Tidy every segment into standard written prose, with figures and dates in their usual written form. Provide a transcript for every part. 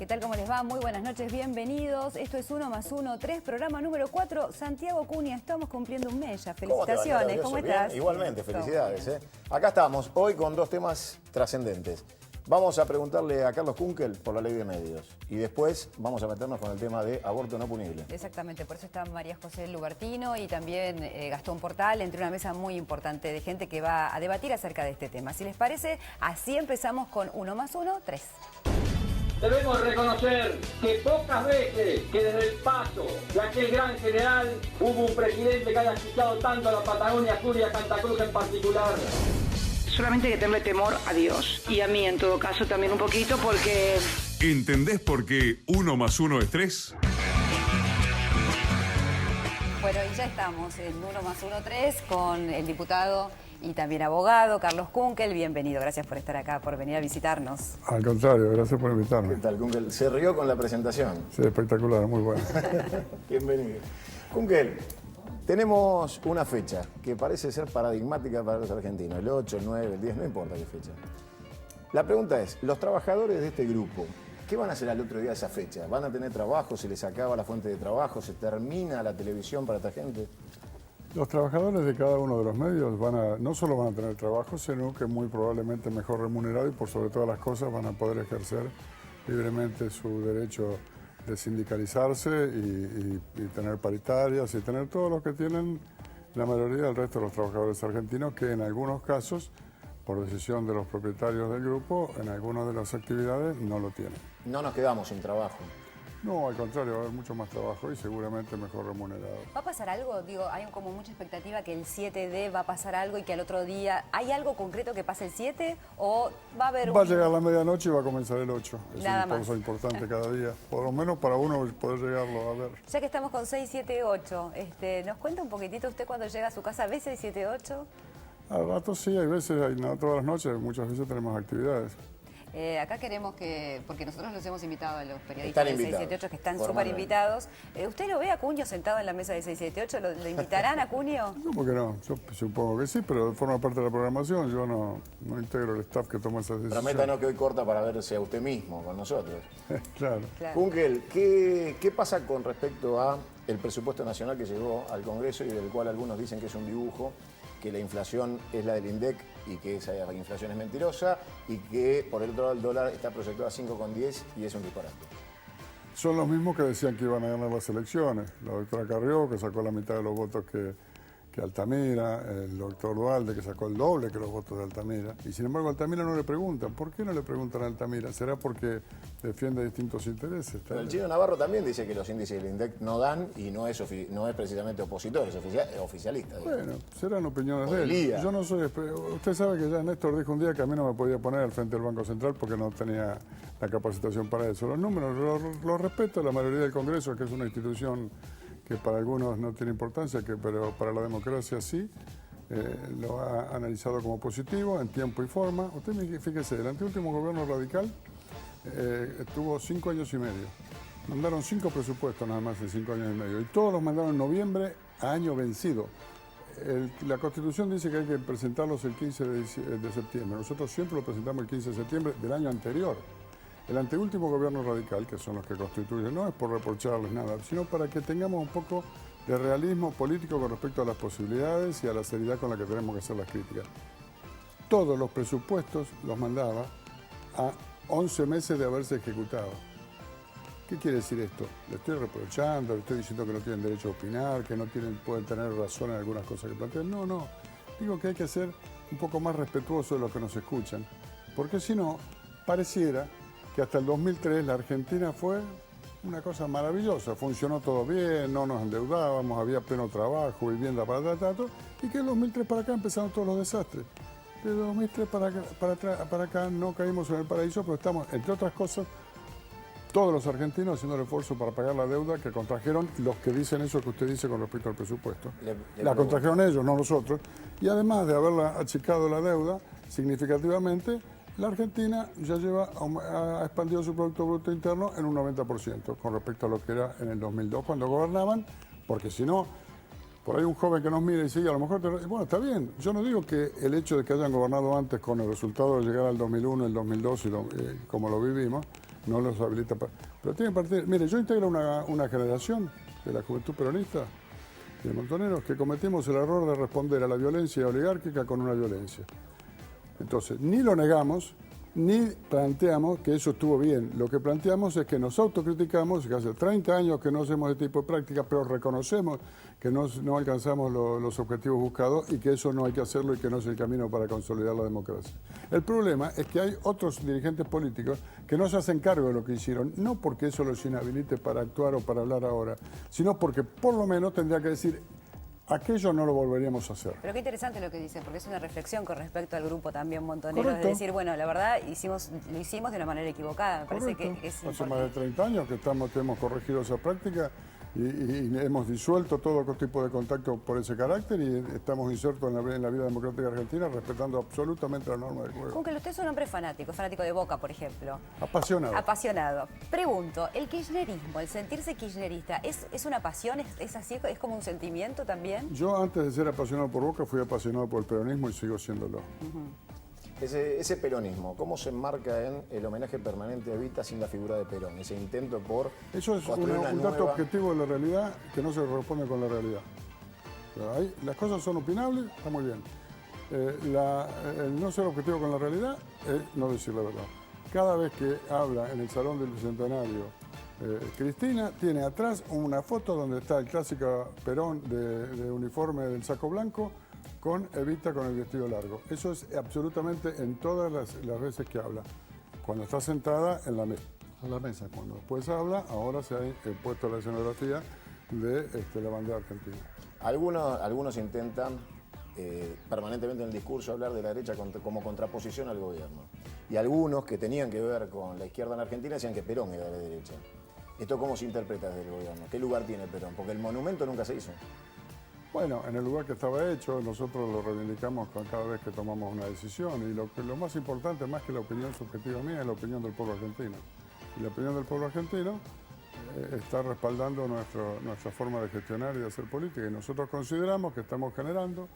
¿Qué tal? ¿Cómo les va? Muy buenas noches, bienvenidos. Esto es 1 más 1, 3, programa número 4. Santiago Cunha, estamos cumpliendo un mes ya. Felicitaciones, ¿cómo estás? Bien, igualmente, felicidades. Acá estamos, hoy con dos temas trascendentes. Vamos a preguntarle a Carlos Kunkel por la ley de medios y después vamos a meternos con el tema de aborto no punible. Exactamente, por eso está María José Lubertino y también Gastón Portal, entre una mesa muy importante de gente que va a debatir acerca de este tema. Si les parece, así empezamos con 1 más 1, 3. Debemos reconocer que pocas veces que desde el paso de aquel gran general hubo un presidente que haya escuchado tanto a la Patagonia Sur y a Santa Cruz en particular. Solamente hay que tenerle temor a Dios y a mí en todo caso también un poquito porque... ¿Entendés por qué 1 más 1 es 3? Bueno, y ya estamos en 1 más 1, 3 con el diputado y también abogado Carlos Kunkel. Bienvenido, gracias por estar acá, por venir a visitarnos. Al contrario, gracias por invitarme. ¿Qué tal, Kunkel? Se rió con la presentación. Sí, espectacular, muy bueno. Bienvenido. Kunkel, tenemos una fecha que parece ser paradigmática para los argentinos, el 8, el 9, el 10, no importa qué fecha. La pregunta es, los trabajadores de este grupo, ¿qué van a hacer al otro día de esa fecha? ¿Van a tener trabajo? ¿Se les acaba la fuente de trabajo? ¿Se termina la televisión para esta gente? Los trabajadores de cada uno de los medios no solo van a tener trabajo, sino que muy probablemente mejor remunerado y por sobre todas las cosas van a poder ejercer libremente su derecho de sindicalizarse y tener paritarias y tener todo lo que tienen la mayoría del resto de los trabajadores argentinos, que en algunos casos, por decisión de los propietarios del grupo, en algunas de las actividades no lo tienen. No nos quedamos sin trabajo. No, al contrario, va a haber mucho más trabajo y seguramente mejor remunerado. ¿Va a pasar algo? Digo, hay como mucha expectativa que el 7D va a pasar algo y que al otro día... ¿Hay algo concreto que pase el 7 o va a haber Va a llegar la medianoche y va a comenzar el 8. Es Nada una cosa importante cada día. Por lo menos para uno poder llegarlo a ver. Ya que estamos con 6, 7, 8, ¿nos cuenta un poquitito usted cuando llega a su casa? ¿Ve 6, 7, 8? Al rato sí, hay veces, no todas las noches, muchas veces tenemos actividades. Acá queremos que, porque nosotros los hemos invitado a los periodistas de 678 que están súper invitados. ¿Usted lo ve a Cunio sentado en la mesa de 678? ¿Lo invitarán a Cunio? No, porque no, yo supongo que sí, pero forma parte de la programación, yo no integro el staff que toma esas decisiones. Prométanos que hoy corta para verse a usted mismo con nosotros. Claro. Kunkel, ¿qué pasa con respecto a el presupuesto nacional que llegó al Congreso y del cual algunos dicen que es un dibujo, que la inflación es la del INDEC y que esa inflación es mentirosa y que por el otro lado el dólar está proyectado a 5,10 y es un disparate? Son los mismos que decían que iban a ganar las elecciones. La doctora Carrió, que sacó la mitad de los votos que Altamira, el doctor Dualde, que sacó el doble que los votos de Altamira. Y sin embargo a Altamira no le preguntan. ¿Por qué no le preguntan a Altamira? ¿Será porque defiende distintos intereses? Pero el Chino Navarro también dice que los índices del INDEC no dan y no es precisamente opositor, es oficialista. Bueno, serán opiniones de él. Yo no soy... Usted sabe que ya Néstor dijo un día que a mí no me podía poner al frente del Banco Central porque no tenía la capacitación para eso. Los números los respeto la mayoría del Congreso, que es una institución que para algunos no tiene importancia, pero para la democracia sí, lo ha analizado como positivo en tiempo y forma. Usted fíjese, el anteúltimo gobierno radical estuvo 5 años y medio. Mandaron 5 presupuestos nada más en 5 años y medio y todos los mandaron en noviembre a año vencido. La Constitución dice que hay que presentarlos el 15 de septiembre. Nosotros siempre lo presentamos el 15 de septiembre del año anterior. El anteúltimo gobierno radical, que son los que constituyen, no es por reprocharles nada, sino para que tengamos un poco de realismo político con respecto a las posibilidades y a la seriedad con la que tenemos que hacer las críticas. Todos los presupuestos los mandaba a 11 meses de haberse ejecutado. ¿Qué quiere decir esto? Le estoy reprochando, le estoy diciendo que no tienen derecho a opinar, que no pueden tener razón en algunas cosas que plantean. No. Digo que hay que ser un poco más respetuoso de los que nos escuchan, porque si no, pareciera que hasta el 2003 la Argentina fue una cosa maravillosa, funcionó todo bien, no nos endeudábamos, había pleno trabajo, vivienda para trato, y que en el 2003 para acá empezaron todos los desastres. De 2003 para acá no caímos en el paraíso, pero estamos, entre otras cosas, todos los argentinos haciendo el esfuerzo para pagar la deuda que contrajeron los que dicen eso que usted dice con respecto al presupuesto. La contrajeron ellos, no nosotros, y además de haberla achicado la deuda significativamente, la Argentina ya ha expandido su Producto Bruto Interno en un 90% con respecto a lo que era en el 2002 cuando gobernaban, porque si no, por ahí un joven que nos mira y dice, a lo mejor, bueno, está bien, yo no digo que el hecho de que hayan gobernado antes con el resultado de llegar al 2001, el 2002 y como lo vivimos, no los habilita para... Pero tienen partido. Mire, yo integro una generación de la juventud peronista, de montoneros, que cometimos el error de responder a la violencia oligárquica con una violencia. Entonces, ni lo negamos, ni planteamos que eso estuvo bien. Lo que planteamos es que nos autocriticamos, que hace 30 años que no hacemos este tipo de práctica, pero reconocemos que no alcanzamos los objetivos buscados y que eso no hay que hacerlo y que no es el camino para consolidar la democracia. El problema es que hay otros dirigentes políticos que no se hacen cargo de lo que hicieron, no porque eso los inhabilite para actuar o para hablar ahora, sino porque por lo menos tendría que decir: aquello no lo volveríamos a hacer. Pero qué interesante lo que dice, porque es una reflexión con respecto al grupo también montonero, Correcto. de decir, bueno, la verdad lo hicimos de una manera equivocada. Me parece que es Hace importante. más de 30 años que hemos corregido esa práctica y hemos disuelto todo tipo de contacto por ese carácter y estamos insertos en la vida democrática argentina respetando absolutamente la norma del juego. Aunque usted es un hombre fanático de Boca, por ejemplo. Apasionado. Apasionado. Pregunto, ¿el kirchnerismo, el sentirse kirchnerista, es una pasión? ¿Es así? ¿Es como un sentimiento también? Yo antes de ser apasionado por Boca fui apasionado por el peronismo y sigo siéndolo. Ese peronismo, ¿cómo se enmarca en el homenaje permanente a Evita sin la figura de Perón? Ese intento por Eso es construir un una dato nueva... objetivo de la realidad que no se corresponde con la realidad. O sea, las cosas son opinables, está muy bien. El no ser objetivo con la realidad es no decir la verdad. Cada vez que habla en el Salón del Bicentenario Cristina, tiene atrás una foto donde está el clásico Perón de uniforme del saco blanco con Evita con el vestido largo. Eso es absolutamente en todas las veces que habla. Cuando está sentada en la mesa. Cuando después habla, ahora se ha puesto la escenografía de la bandera argentina. Algunos intentan permanentemente en el discurso hablar de la derecha como contraposición al gobierno. Y algunos que tenían que ver con la izquierda en Argentina decían que Perón era de derecha. ¿Esto cómo se interpreta desde el gobierno? ¿Qué lugar tiene Perón? Porque el monumento nunca se hizo. Bueno, en el lugar que estaba hecho, nosotros lo reivindicamos cada vez que tomamos una decisión. Y lo más importante, más que la opinión subjetiva mía, es la opinión del pueblo argentino. Y la opinión del pueblo argentino está respaldando nuestra forma de gestionar y de hacer política. Y nosotros consideramos que estamos generando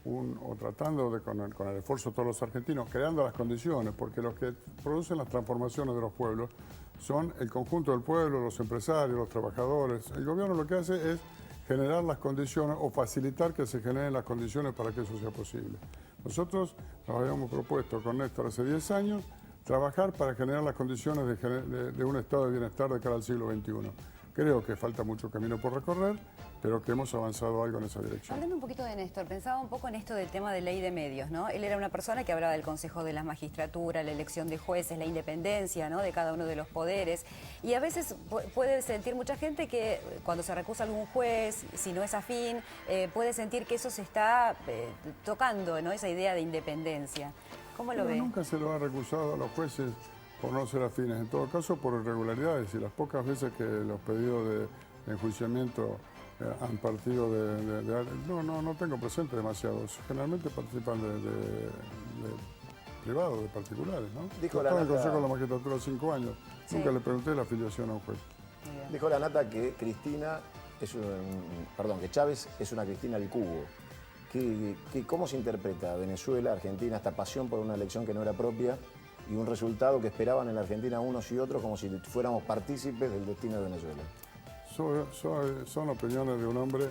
o tratando con el esfuerzo de todos los argentinos, creando las condiciones, porque los que producen las transformaciones de los pueblos son el conjunto del pueblo, los empresarios, los trabajadores. El gobierno lo que hace es generar las condiciones o facilitar que se generen las condiciones para que eso sea posible. Nosotros nos habíamos propuesto con Néstor hace 10 años trabajar para generar las condiciones de un estado de bienestar de cara al siglo XXI. Creo que falta mucho camino por recorrer, pero que hemos avanzado algo en esa dirección. Hablando un poquito de Néstor, pensaba un poco en esto del tema de ley de medios, ¿no? Él era una persona que hablaba del Consejo de la Magistratura, la elección de jueces, la independencia, ¿no?, de cada uno de los poderes. Y a veces puede sentir mucha gente que cuando se recusa algún juez, si no es afín, puede sentir que eso se está tocando, ¿no?, esa idea de independencia. ¿Cómo lo ve? Nunca se lo ha recusado a los jueces por no ser afines, en todo caso por irregularidades, y las pocas veces que los pedidos de enjuiciamiento han partido no tengo presente demasiados, generalmente participan de privados, de particulares, ¿no? Dijo Yo la estaba en el Nata... Consejo de la Magistratura 5 años, Sí. Nunca le pregunté la afiliación a un juez. Dijo la Nata que que Chávez es una Cristina al cubo. ¿Cómo se interpreta Venezuela, Argentina, esta pasión por una elección que no era propia y un resultado que esperaban en la Argentina unos y otros como si fuéramos partícipes del destino de Venezuela? Son opiniones de un hombre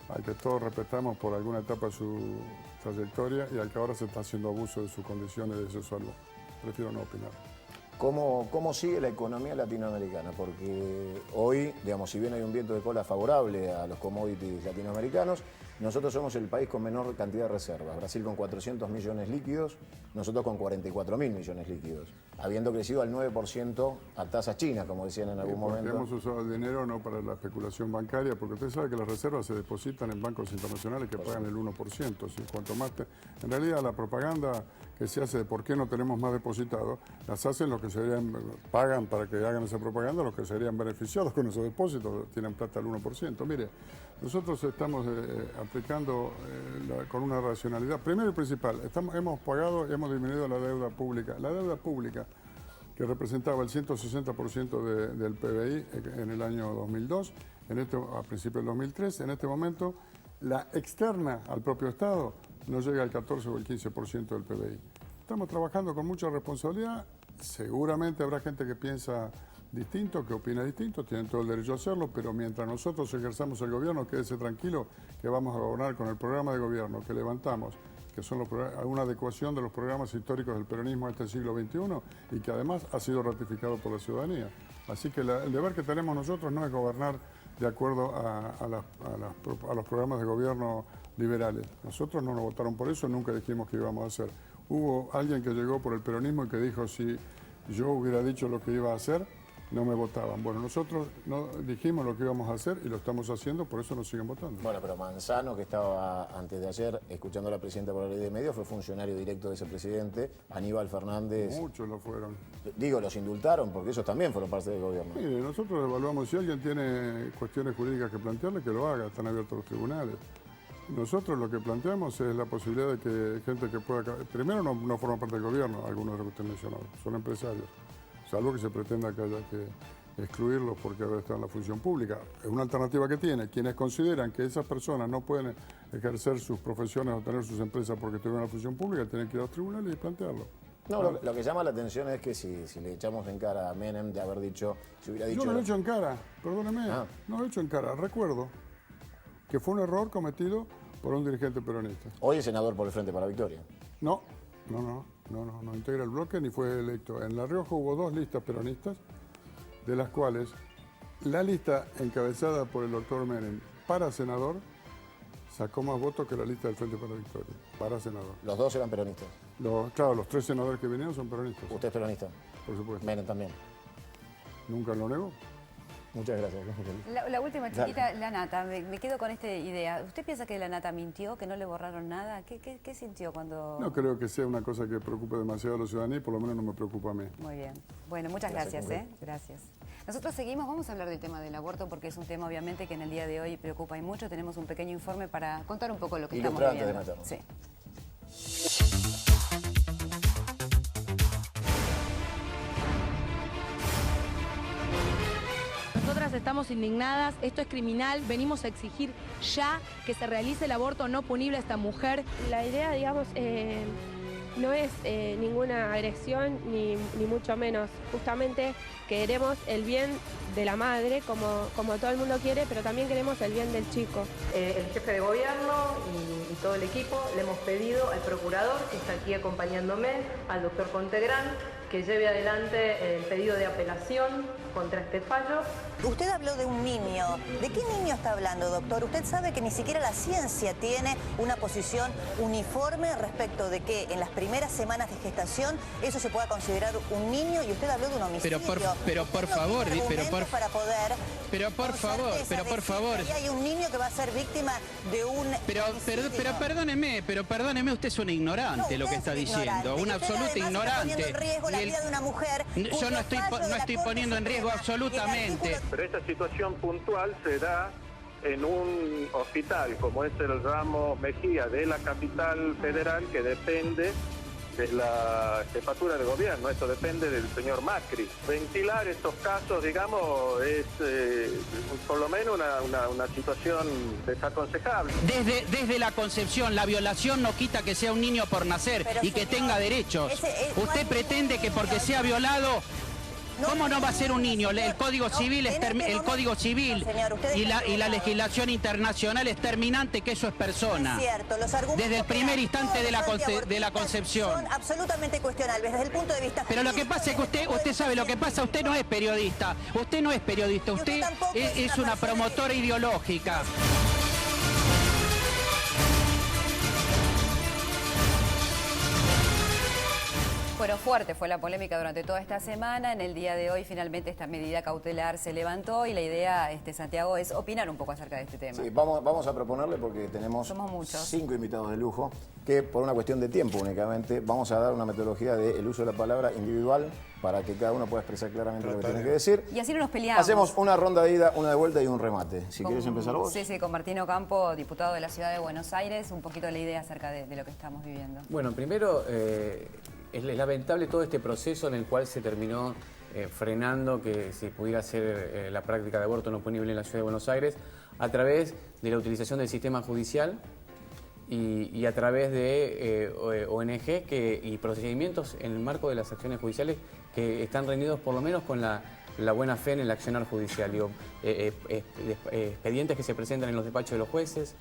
al que todos respetamos por alguna etapa de su trayectoria y al que ahora se está haciendo abuso de sus condiciones de su salud. Prefiero no opinar. ¿Cómo sigue la economía latinoamericana? Porque hoy, digamos, si bien hay un viento de cola favorable a los commodities latinoamericanos, nosotros somos el país con menor cantidad de reservas. Brasil con 400 millones líquidos, nosotros con 44.000 millones líquidos, habiendo crecido al 9% a tasas chinas, como decían en algún momento. Hemos usado el dinero no para la especulación bancaria, porque usted sabe que las reservas se depositan en bancos internacionales que pagan el 1%. ¿Sí? Cuanto más en realidad, la propaganda que se hace de por qué no tenemos más depositados, las hacen los que pagan para que hagan esa propaganda, los que serían beneficiados con esos depósitos, tienen plata al 1%. Mire, nosotros estamos aplicando con una racionalidad. Primero y principal, hemos pagado y hemos disminuido la deuda pública. La deuda pública, que representaba el 160% del PBI en el año 2002, a principios del 2003, en este momento, la externa al propio Estado no llega al 14 o el 15% del PBI. Estamos trabajando con mucha responsabilidad, seguramente habrá gente que piensa distinto, que opina distinto, tienen todo el derecho a hacerlo, pero mientras nosotros ejerzamos el gobierno, quédese tranquilo que vamos a gobernar con el programa de gobierno que levantamos, que son una adecuación de los programas históricos del peronismo de este siglo XXI y que además ha sido ratificado por la ciudadanía. Así que el deber que tenemos nosotros no es gobernar de acuerdo a los programas de gobierno liberales. Nosotros no nos votaron por eso, nunca dijimos que íbamos a hacer. Hubo alguien que llegó por el peronismo y que dijo si yo hubiera dicho lo que iba a hacer, no me votaban. Bueno, nosotros no dijimos lo que íbamos a hacer y lo estamos haciendo, por eso nos siguen votando. Bueno, pero Manzano, que estaba antes de ayer escuchando a la presidenta por la ley de medios, fue funcionario directo de ese presidente, Aníbal Fernández. Muchos lo fueron. Digo, los indultaron porque ellos también fueron parte del gobierno. Mire, nosotros evaluamos si alguien tiene cuestiones jurídicas que plantearle, que lo haga, están abiertos los tribunales. Nosotros lo que planteamos es la posibilidad de que gente que pueda... Primero no forma parte del gobierno, algunos de los que usted mencionó, son empresarios. Salvo que se pretenda que haya que excluirlos porque ahora están en la función pública. Es una alternativa que tiene. Quienes consideran que esas personas no pueden ejercer sus profesiones o tener sus empresas porque estuvieron en la función pública, tienen que ir a los tribunales y plantearlo. No, lo que llama la atención es que si le echamos en cara a Menem de haber dicho... Si hubiera dicho... Yo no lo he hecho en cara, perdóneme. No lo he hecho en cara. Recuerdo que fue un error cometido por un dirigente peronista. Hoy es senador por el Frente para la Victoria. No integra el bloque ni fue electo. En La Rioja hubo 2 listas peronistas, de las cuales la lista encabezada por el doctor Menem para senador sacó más votos que la lista del Frente para la Victoria, para senador. ¿Los dos eran peronistas? Claro, los 3 senadores que vinieron son peronistas. ¿Usted es peronista? Por supuesto. Menem también. Nunca lo negó. Muchas gracias. La última chiquita, la Nata, me quedo con esta idea. ¿Usted piensa que la Nata mintió, que no le borraron nada? ¿Qué sintió cuando...? No creo que sea una cosa que preocupe demasiado a la ciudadanía y por lo menos no me preocupa a mí. Muy bien. Bueno, muchas gracias. Gracias. Nosotros seguimos, vamos a hablar del tema del aborto porque es un tema obviamente que en el día de hoy preocupa y mucho. Tenemos un pequeño informe para contar un poco lo que estamos viviendo. Sí. Nosotras estamos indignadas, esto es criminal, venimos a exigir ya que se realice el aborto no punible a esta mujer. La idea, digamos, no es ninguna agresión ni mucho menos. Justamente queremos el bien de la madre, como todo el mundo quiere, pero también queremos el bien del chico. El jefe de gobierno y todo el equipo le hemos pedido al procurador, que está aquí acompañándome, al doctor Contegrán, que lleve adelante el pedido de apelación contra este fallo. Usted habló de un niño. ¿De qué niño está hablando, doctor? Usted sabe que ni siquiera la ciencia tiene una posición uniforme respecto de que en las primeras semanas de gestación eso se pueda considerar un niño y usted habló de un homicidio. Pero por favor, Y hay un niño que va a ser víctima de un pero perdóneme, usted es un ignorante lo que está diciendo, un absoluto ignorante. De una mujer, yo no estoy poniendo en riesgo absolutamente. Pero esta situación puntual se da en un hospital como es el Ramos Mejía de la capital federal, que depende de la jefatura de gobierno, esto depende del señor Macri. Ventilar estos casos, digamos, es por lo menos una situación desaconsejable. Desde la concepción, la violación no quita que sea un niño por nacer y que tenga derechos. Usted pretende que porque sea violado... ¿Cómo no va a ser un niño? El Código Civil y la legislación internacional es terminante que eso es persona. Desde el primer instante de la concepción. Son absolutamente cuestionables desde el punto de vista. Pero lo que pasa es que usted sabe lo que pasa, usted no es periodista, usted es una promotora ideológica. Bueno, fuerte fue la polémica durante toda esta semana. En el día de hoy finalmente esta medida cautelar se levantó y la idea, Santiago, es opinar un poco acerca de este tema. Sí, vamos a proponerle porque tenemos 5 invitados de lujo que por una cuestión de tiempo únicamente vamos a dar una metodología del uso de la palabra individual para que cada uno pueda expresar claramente lo que tiene que decir. Y así no nos peleamos. Hacemos una ronda de ida, una de vuelta y un remate. Si quieres empezar vos. Sí, con Martín Ocampo, diputado de la Ciudad de Buenos Aires, un poquito la idea acerca de lo que estamos viviendo. Bueno, primero... Es lamentable todo este proceso en el cual se terminó frenando que se pudiera hacer la práctica de aborto no punible en la Ciudad de Buenos Aires a través de la utilización del sistema judicial y a través de ONG y procedimientos en el marco de las acciones judiciales que están reunidos por lo menos con la buena fe en el accionar judicial. Digo, expedientes que se presentan en los despachos de los jueces.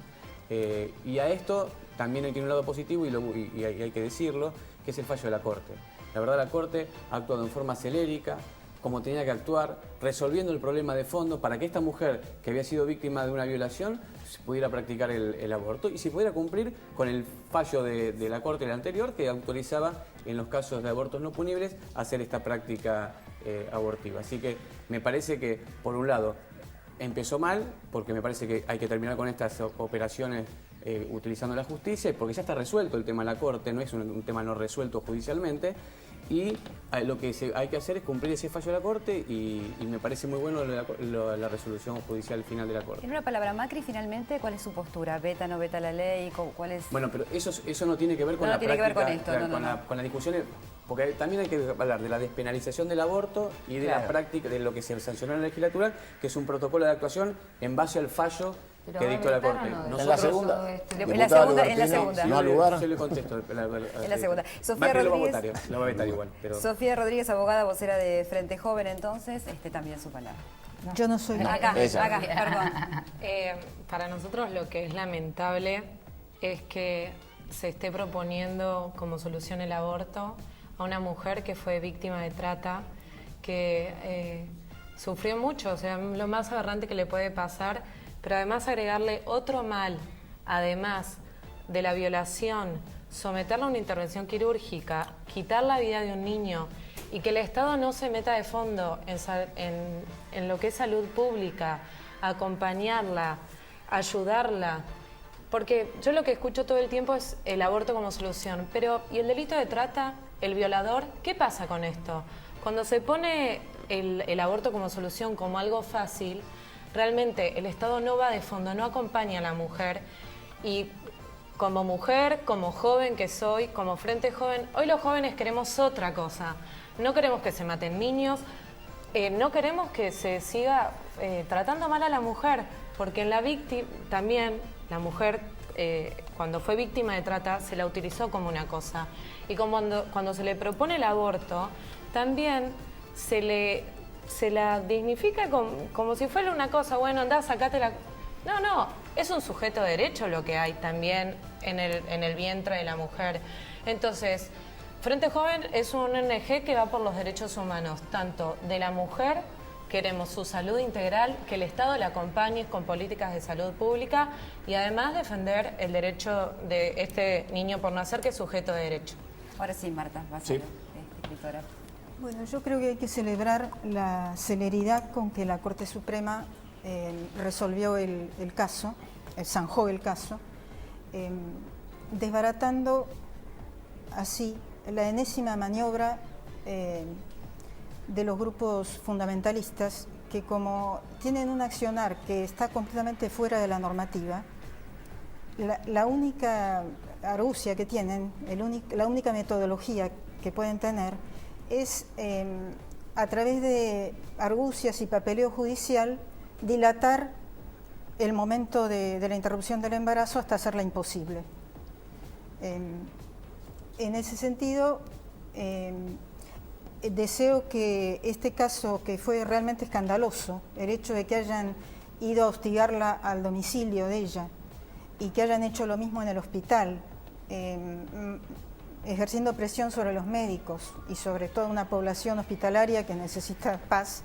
Y a esto también tiene un lado positivo y hay que decirlo, que es el fallo de la Corte. La verdad, la Corte ha actuado en forma celérica, como tenía que actuar, resolviendo el problema de fondo para que esta mujer que había sido víctima de una violación pudiera practicar el aborto y se pudiera cumplir con el fallo de la Corte del anterior que autorizaba en los casos de abortos no punibles hacer esta práctica abortiva. Así que me parece que, por un lado, empezó mal, porque me parece que hay que terminar con estas operaciones utilizando la justicia, porque ya está resuelto el tema de la Corte, no es un tema no resuelto judicialmente, y lo que hay que hacer es cumplir ese fallo de la Corte y me parece muy bueno la resolución judicial final de la Corte. En una palabra, Macri finalmente, ¿cuál es su postura? ¿Veta, no veta la ley? ¿Cuál es? Bueno, pero eso no tiene que ver con la práctica, que ver con esto, con la discusión, porque también hay que hablar de la despenalización del aborto y de la práctica, de lo que se sancionó en la legislatura, que es en base al fallo que dictó la Corte. En la segunda. En la segunda. No al lugar. Yo le contesto. En la segunda. Sofía Rodríguez. Lo va a vetar igual. Pero... Sofía Rodríguez, abogada, vocera de Frente Joven, entonces, también su palabra. No. Yo no soy acá, perdón. Para nosotros lo que es lamentable es que se esté proponiendo como solución el aborto a una mujer que fue víctima de trata, que sufrió mucho, o sea, lo más aberrante que le puede pasar, pero además agregarle otro mal, además de la violación, someterla a una intervención quirúrgica, quitar la vida de un niño y que el Estado no se meta de fondo en lo que es salud pública, acompañarla, ayudarla. Porque yo lo que escucho todo el tiempo es el aborto como solución, pero ¿y el delito de trata? ¿El violador? ¿Qué pasa con esto? Cuando se pone el aborto como solución, como algo fácil, realmente el Estado no va de fondo, no acompaña a la mujer. Y como mujer, como joven que soy, como Frente Joven, hoy los jóvenes queremos otra cosa. No queremos que se maten niños, no queremos que se siga tratando mal a la mujer, porque en la víctima también la mujer cuando fue víctima de trata se la utilizó como una cosa. Y cuando se le propone el aborto, también se la dignifica como si fuera una cosa, bueno, andá, sacate la... No, es un sujeto de derecho lo que hay también en el vientre de la mujer. Entonces, Frente Joven es un ONG que va por los derechos humanos, tanto de la mujer, queremos su salud integral, que el Estado la acompañe con políticas de salud pública y además defender el derecho de este niño por nacer, que es sujeto de derecho. Ahora sí, Marta, vas a ser escritora. Bueno, yo creo que hay que celebrar la celeridad con que la Corte Suprema resolvió el caso, zanjó el caso, desbaratando así la enésima maniobra de los grupos fundamentalistas que, como tienen un accionar que está completamente fuera de la normativa, la única argucia que tienen, la única metodología que pueden tener es a través de argucias y papeleo judicial dilatar el momento de la interrupción del embarazo hasta hacerla imposible. En ese sentido, deseo que este caso, que fue realmente escandaloso, el hecho de que hayan ido a hostigarla al domicilio de ella y que hayan hecho lo mismo en el hospital, ejerciendo presión sobre los médicos y sobre toda una población hospitalaria que necesita paz,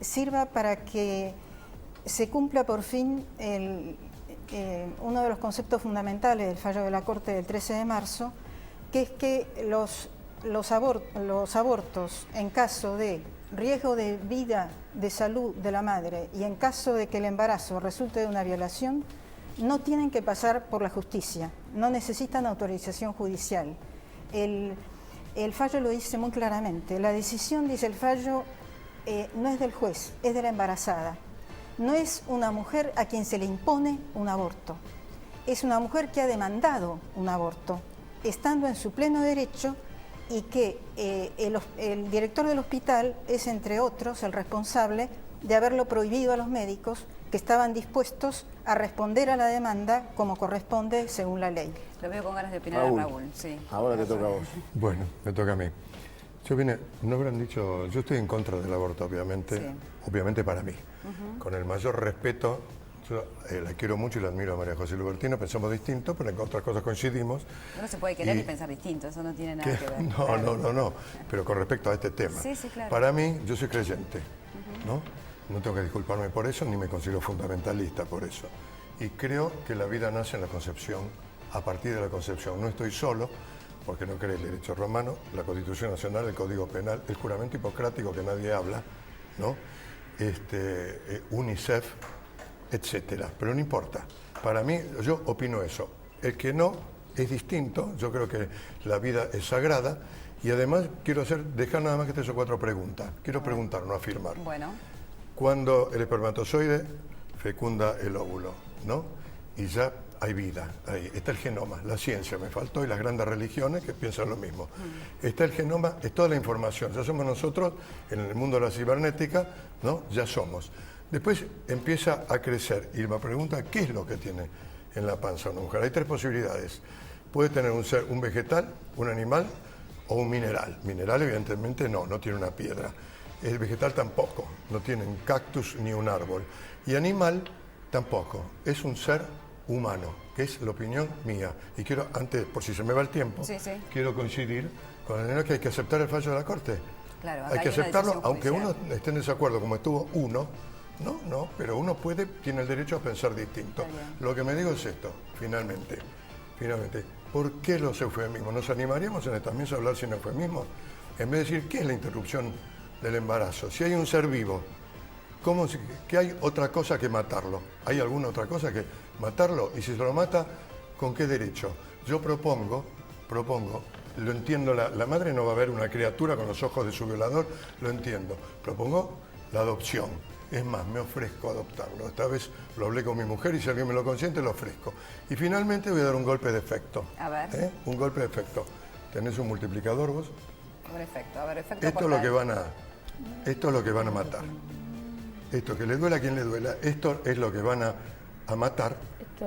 sirva para que se cumpla por fin uno de los conceptos fundamentales del fallo de la Corte del 13 de marzo, que es que los abortos en caso de riesgo de vida, de salud de la madre y en caso de que el embarazo resulte de una violación, no tienen que pasar por la justicia, no necesitan autorización judicial. El fallo lo dice muy claramente. La decisión, dice el fallo, no es del juez, es de la embarazada. No es una mujer a quien se le impone un aborto. Es una mujer que ha demandado un aborto, estando en su pleno derecho, y que el director del hospital es, entre otros, el responsable de haberlo prohibido a los médicos que estaban dispuestos a responder a la demanda como corresponde según la ley. Lo veo con ganas de opinar a Raúl. Sí. Ahora te toca a vos. Bueno, me toca a mí. No habrán dicho, yo estoy en contra del aborto, obviamente, obviamente para mí. Con el mayor respeto, yo la quiero mucho y la admiro a María José Lubertino, pensamos distinto, pero en otras cosas coincidimos. No se puede querer y pensar distinto, eso no tiene nada que ver. No, pero con respecto a este tema. Sí, claro. Para mí, yo soy creyente, ¿no? No tengo que disculparme por eso, ni me considero fundamentalista por eso. Y creo que la vida nace en la concepción, a partir de la concepción. No estoy solo, porque no cree el derecho romano, la Constitución Nacional, el Código Penal, el juramento hipocrático que nadie habla, ¿no? UNICEF, etcétera. Pero no importa. Para mí, yo opino eso. El que no es distinto, yo creo que la vida es sagrada, y además quiero dejar nada más que 3 o 4 preguntas. Quiero preguntar, no afirmar. Bueno. Cuando el espermatozoide fecunda el óvulo, ¿no? Y ya hay vida, ahí está el genoma, la ciencia me faltó y las grandes religiones que piensan lo mismo. Está el genoma, es toda la información, ya somos nosotros en el mundo de la cibernética, ¿no? Ya somos. Después empieza a crecer y me pregunta qué es lo que tiene en la panza una mujer. Hay 3 posibilidades. Puede tener un ser, un vegetal, un animal o un mineral. Mineral evidentemente no tiene una piedra. El vegetal tampoco, no tiene un cactus ni un árbol. Y animal tampoco, es un ser humano, que es la opinión mía. Y quiero, antes, por si se me va el tiempo, quiero coincidir con el que hay que aceptar el fallo de la Corte. Claro, hay que aceptarlo, aunque uno esté en desacuerdo, como estuvo uno, pero uno tiene el derecho a pensar distinto. Lo que me digo es esto, finalmente, ¿por qué los eufemismos? ¿Nos animaríamos en esta mesa a hablar sin eufemismos? En vez de decir, ¿qué es la interrupción del embarazo? Si hay un ser vivo, ¿qué hay otra cosa que matarlo? ¿Hay alguna otra cosa que matarlo? Y si se lo mata, ¿con qué derecho? Yo propongo, lo entiendo, la madre no va a ver una criatura con los ojos de su violador, lo entiendo. Propongo la adopción. Es más, me ofrezco a adoptarlo. Esta vez lo hablé con mi mujer y si alguien me lo consiente, lo ofrezco. Y finalmente voy a dar un golpe de efecto. A ver. Un golpe de efecto. ¿Tenés un multiplicador vos? Un efecto, a ver, efecto. Esto es lo que van a matar. Esto, que le duela a quien le duela, esto es lo que van a matar,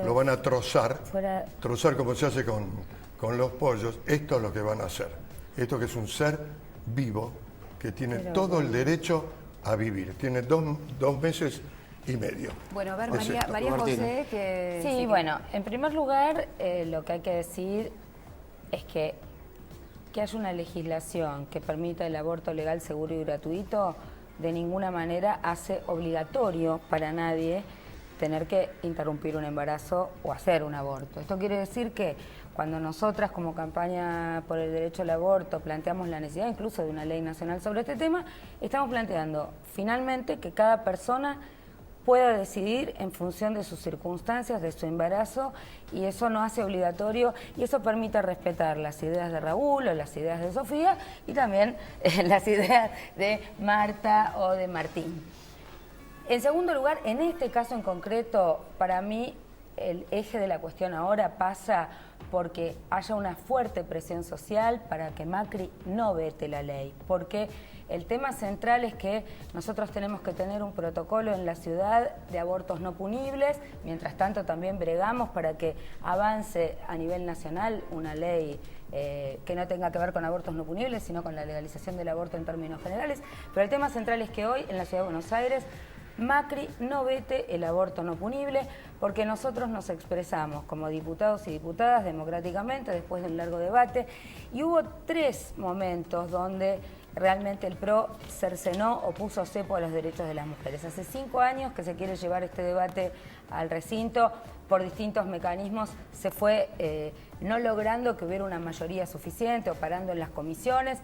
lo van a trozar, trozar como se hace con los pollos, esto es lo que van a hacer. Esto que es un ser vivo que tiene todo el derecho a vivir, tiene 2 meses y medio. Bueno, a ver, María José, que... Sí, bueno, en primer lugar, lo que hay que decir es que haya una legislación que permita el aborto legal, seguro y gratuito, de ninguna manera hace obligatorio para nadie tener que interrumpir un embarazo o hacer un aborto. Esto quiere decir que cuando nosotras como campaña por el derecho al aborto planteamos la necesidad incluso de una ley nacional sobre este tema, estamos planteando finalmente que cada persona pueda decidir en función de sus circunstancias, de su embarazo, y eso no hace obligatorio, y eso permite respetar las ideas de Raúl o las ideas de Sofía, y también las ideas de Marta o de Martín. En segundo lugar, en este caso en concreto, para mí el eje de la cuestión ahora pasa porque haya una fuerte presión social para que Macri no vete la ley, porque el tema central es que nosotros tenemos que tener un protocolo en la ciudad de abortos no punibles, mientras tanto también bregamos para que avance a nivel nacional una ley que no tenga que ver con abortos no punibles, sino con la legalización del aborto en términos generales, pero el tema central es que hoy en la ciudad de Buenos Aires Macri no vete el aborto no punible, porque nosotros nos expresamos como diputados y diputadas democráticamente después de un largo debate, y hubo 3 momentos donde realmente el PRO cercenó o puso cepo a los derechos de las mujeres. Hace 5 años que se quiere llevar este debate al recinto, por distintos mecanismos se fue no logrando que hubiera una mayoría suficiente o parando en las comisiones.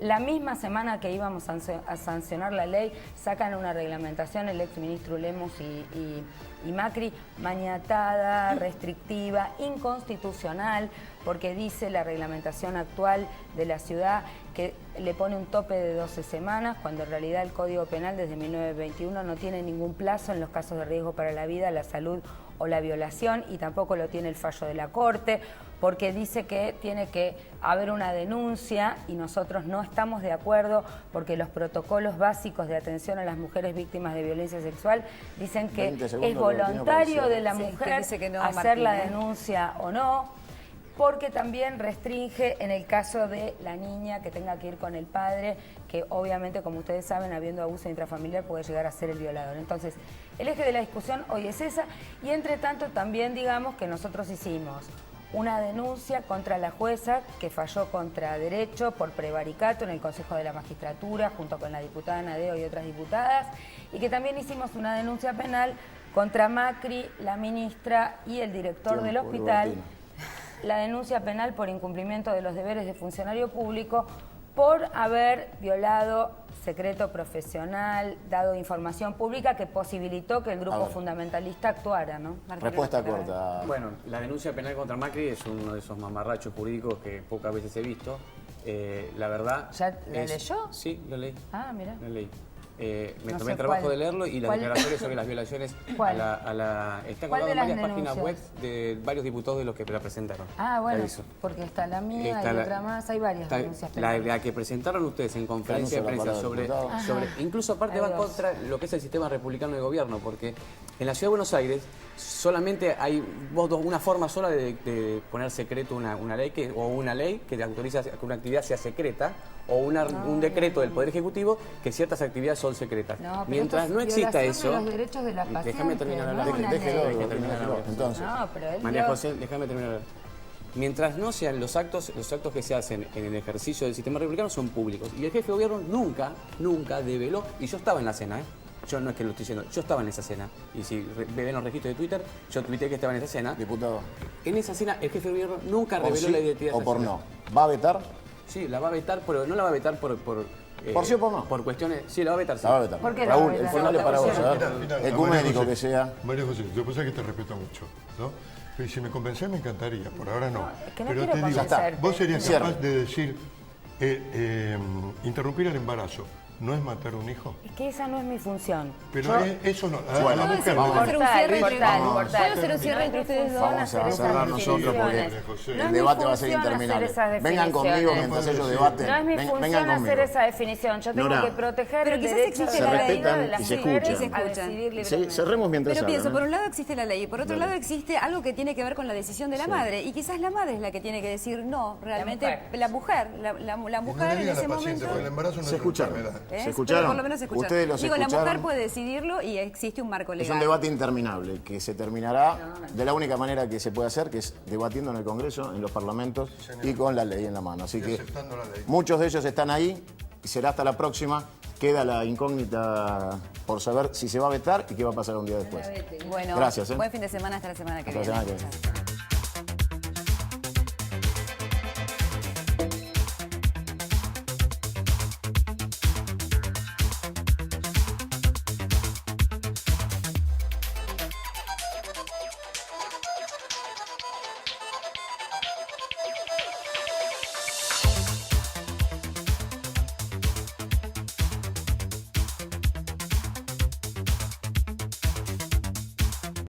La misma semana que íbamos a sancionar la ley, sacan una reglamentación el exministro Lemos y Macri, maniatada, restrictiva, inconstitucional, porque dice la reglamentación actual de la ciudad que le pone un tope de 12 semanas, cuando en realidad el Código Penal desde 1921 no tiene ningún plazo en los casos de riesgo para la vida, la salud o la violación, y tampoco lo tiene el fallo de la Corte, porque dice que tiene que haber una denuncia y nosotros no estamos de acuerdo porque los protocolos básicos de atención a las mujeres víctimas de violencia sexual dicen que es voluntario de la mujer hacer la denuncia o no, porque también restringe en el caso de la niña que tenga que ir con el padre, que obviamente, como ustedes saben, habiendo abuso intrafamiliar puede llegar a ser el violador. Entonces, el eje de la discusión hoy es esa, y entre tanto también digamos que nosotros hicimos una denuncia contra la jueza que falló contra derecho por prevaricato en el Consejo de la Magistratura, junto con la diputada Nadeo y otras diputadas, y que también hicimos una denuncia penal contra Macri, la ministra y el director del hospital, la denuncia penal por incumplimiento de los deberes de funcionario público por haber violado secreto profesional, dado información pública que posibilitó que el grupo fundamentalista actuara, ¿no? Respuesta corta. Bueno, la denuncia penal contra Macri es uno de esos mamarrachos jurídicos que pocas veces he visto. La verdad... ¿Ya la leyó? Sí, lo leí. Ah, mira. Lo leí. Me tomé el trabajo de leerlo y las declaratorias sobre las violaciones están colgadas en varias páginas web de varios diputados de los que la presentaron. Ah, bueno, porque está la mía, hay otra más, hay varias denuncias penales. La que presentaron ustedes en conferencia de prensa sobre incluso aparte va contra lo que es el sistema republicano de gobierno, porque en la Ciudad de Buenos Aires solamente hay una forma sola de poner secreto una ley o una ley que autoriza que una actividad sea secreta, o un decreto del Poder Ejecutivo que ciertas actividades son secretas. Mientras no exista eso... De los derechos de la paciente, déjame terminar hablar. Entonces, María José, déjame terminar. Mientras no sean los actos que se hacen en el ejercicio del sistema republicano son públicos. Y el jefe de gobierno nunca develó, y yo estaba en la cena, yo no es que lo estoy diciendo, yo estaba en esa cena. Y si ven los registros de Twitter, yo tuiteé que estaba en esa cena. Diputado. En esa cena el jefe de gobierno nunca reveló la identidad. ¿O por no? ¿Va a vetar? Sí, la va a vetar, pero no la va a vetar por sí o por no? Por cuestiones... Sí, la va a vetar, sí. La va a vetar. ¿Por qué Raúl, el final es para vos, ecuménico que sea. María José, yo pensé que te respeto mucho, ¿no? Pero si me convencés me encantaría, por ahora no. Es que no pero quiero convencerte. vos serías capaz de decir, interrumpir el embarazo ¿no es matar a un hijo? Es que esa no es mi función. Pero eso no. Bueno, vamos a hacer un cierre entre ustedes dos. Vamos a cerrar nosotros porque el debate va a ser interminable. Vengan conmigo mientras ellos debaten. No es mi función hacer esa definición. Yo tengo que proteger el derecho de la vida de las mujeres a decidir libremente. Cerremos mientras Pero pienso, por un lado existe la ley y por otro lado existe algo que tiene que ver con la decisión de la madre. Y quizás la madre es la que tiene que decir no, realmente la mujer en ese momento. El embarazo no se escucharon. ¿Se escucharon? Por lo menos se escucharon. Ustedes los escucharon. La mujer puede decidirlo y existe un marco legal. Es un debate interminable que se terminará de la única manera que se puede hacer, que es debatiendo en el Congreso, en los parlamentos y con la ley en la mano. Así que muchos de ellos están ahí y será hasta la próxima. Queda la incógnita por saber si se va a vetar y qué va a pasar un día después. Bueno, gracias. Buen fin de semana, hasta la semana que viene.